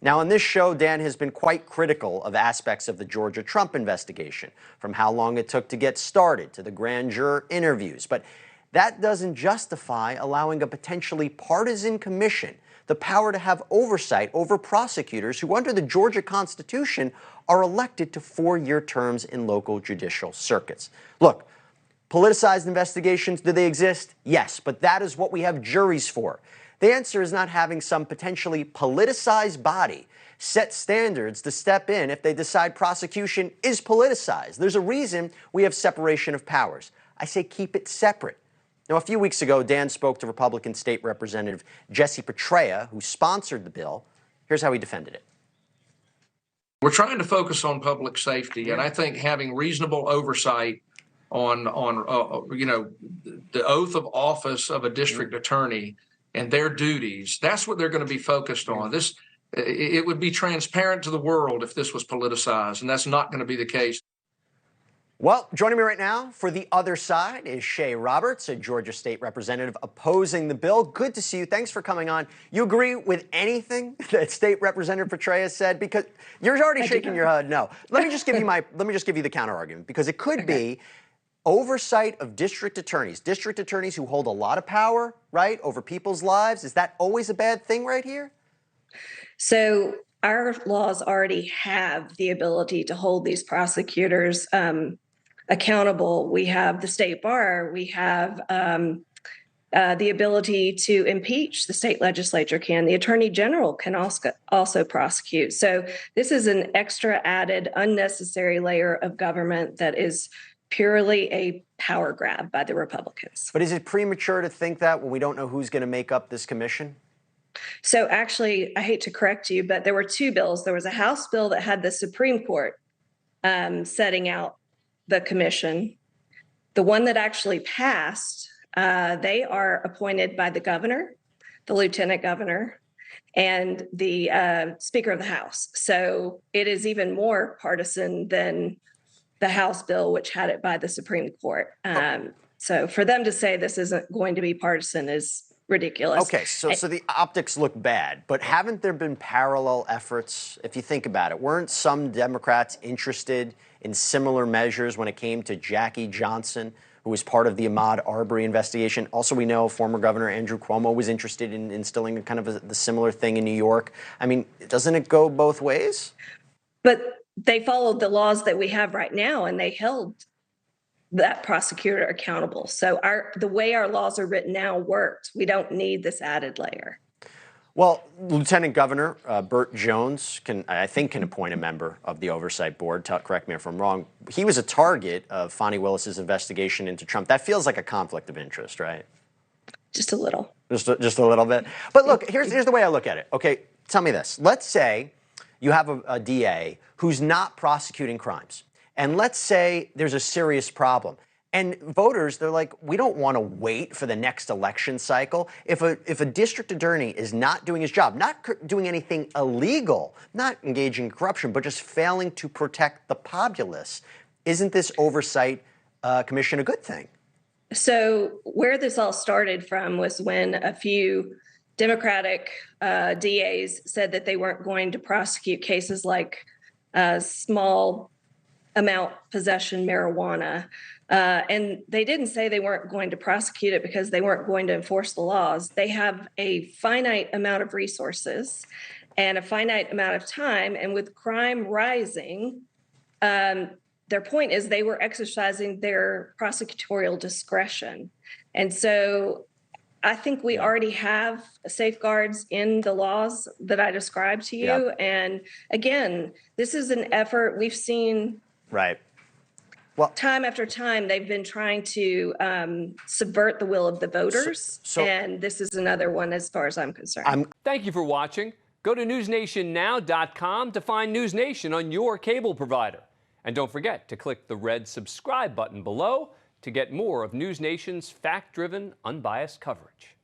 Now, on this show, Dan has been quite critical of aspects of the Georgia Trump investigation, from how long it took to get started to the grand juror interviews. But that doesn't justify allowing a potentially partisan commission the power to have oversight over prosecutors who, under the Georgia Constitution, are elected to 4-year terms in local judicial circuits. Look, politicized investigations, do they exist? Yes, but that is what we have juries for. The answer is not having some potentially politicized body set standards to step in if they decide prosecution is politicized. There's a reason we have separation of powers. I say keep it separate. Now, a few weeks ago, Dan spoke to Republican State Representative Jesse Petraea, who sponsored the bill. Here's how he defended it. We're trying to focus on public safety, and I think having reasonable oversight on the oath of office of a district attorney and their duties, that's what they're going to be focused on. It would be transparent to the world if this was politicized, and that's not going to be the case. Well, joining me right now for the other side is Shea Roberts, a Georgia State Representative opposing the bill. Good to see you. Thanks for coming on. You agree with anything that State Representative Petraea said? Because you're already shaking your head no. Let me just give you the counter argument, because it could be oversight of district attorneys who hold a lot of power, right, over people's lives. Is that always a bad thing right here? So our laws already have the ability to hold these prosecutors accountable. We have the state bar. We have the ability to impeach. The state legislature can. The attorney general can also prosecute. So this is an extra added unnecessary layer of government that is purely a power grab by the Republicans. But is it premature to think that when we don't know who's going to make up this commission? So actually, I hate to correct you, but there were two bills. There was a House bill that had the Supreme Court setting out the commission. The one that actually passed, they are appointed by the governor, the lieutenant governor, and the Speaker of the House. So it is even more partisan than the House bill, which had it by the Supreme Court. So for them to say this isn't going to be partisan is ridiculous. Okay, so the optics look bad, but haven't there been parallel efforts? If you think about it, weren't some Democrats interested in similar measures when it came to Jackie Johnson, who was part of the Ahmaud Arbery investigation? Also, we know former Governor Andrew Cuomo was interested in instilling kind of the similar thing in New York. I mean, doesn't it go both ways? But they followed the laws that we have right now, and they held that prosecutor accountable. So the way our laws are written now worked. We don't need this added layer. Well, Lieutenant Governor Burt Jones can appoint a member of the Oversight Board. Correct me if I'm wrong. He was a target of Fani Willis's investigation into Trump. That feels like a conflict of interest, right? Just a little. Just a little bit. But look, here's the way I look at it. Okay, tell me this. Let's say you have a DA who's not prosecuting crimes. And let's say there's a serious problem. And voters, they're like, we don't want to wait for the next election cycle. If a district attorney is not doing his job, not doing anything illegal, not engaging in corruption, but just failing to protect the populace, isn't this oversight commission a good thing? So where this all started from was when a few Democratic DAs said that they weren't going to prosecute cases like small amount possession marijuana. And they didn't say they weren't going to prosecute it because they weren't going to enforce the laws. They have a finite amount of resources and a finite amount of time. And with crime rising, their point is they were exercising their prosecutorial discretion. And so I think we already have safeguards in the laws that I described to you. Yep. And again, this is an effort we've seen. Right. Well, time after time, they've been trying to subvert the will of the voters. And this is another one as far as I'm concerned. Thank you for watching. Go to newsnationnow.com to find NewsNation on your cable provider. And don't forget to click the red subscribe button below to get more of NewsNation's fact-driven, unbiased coverage.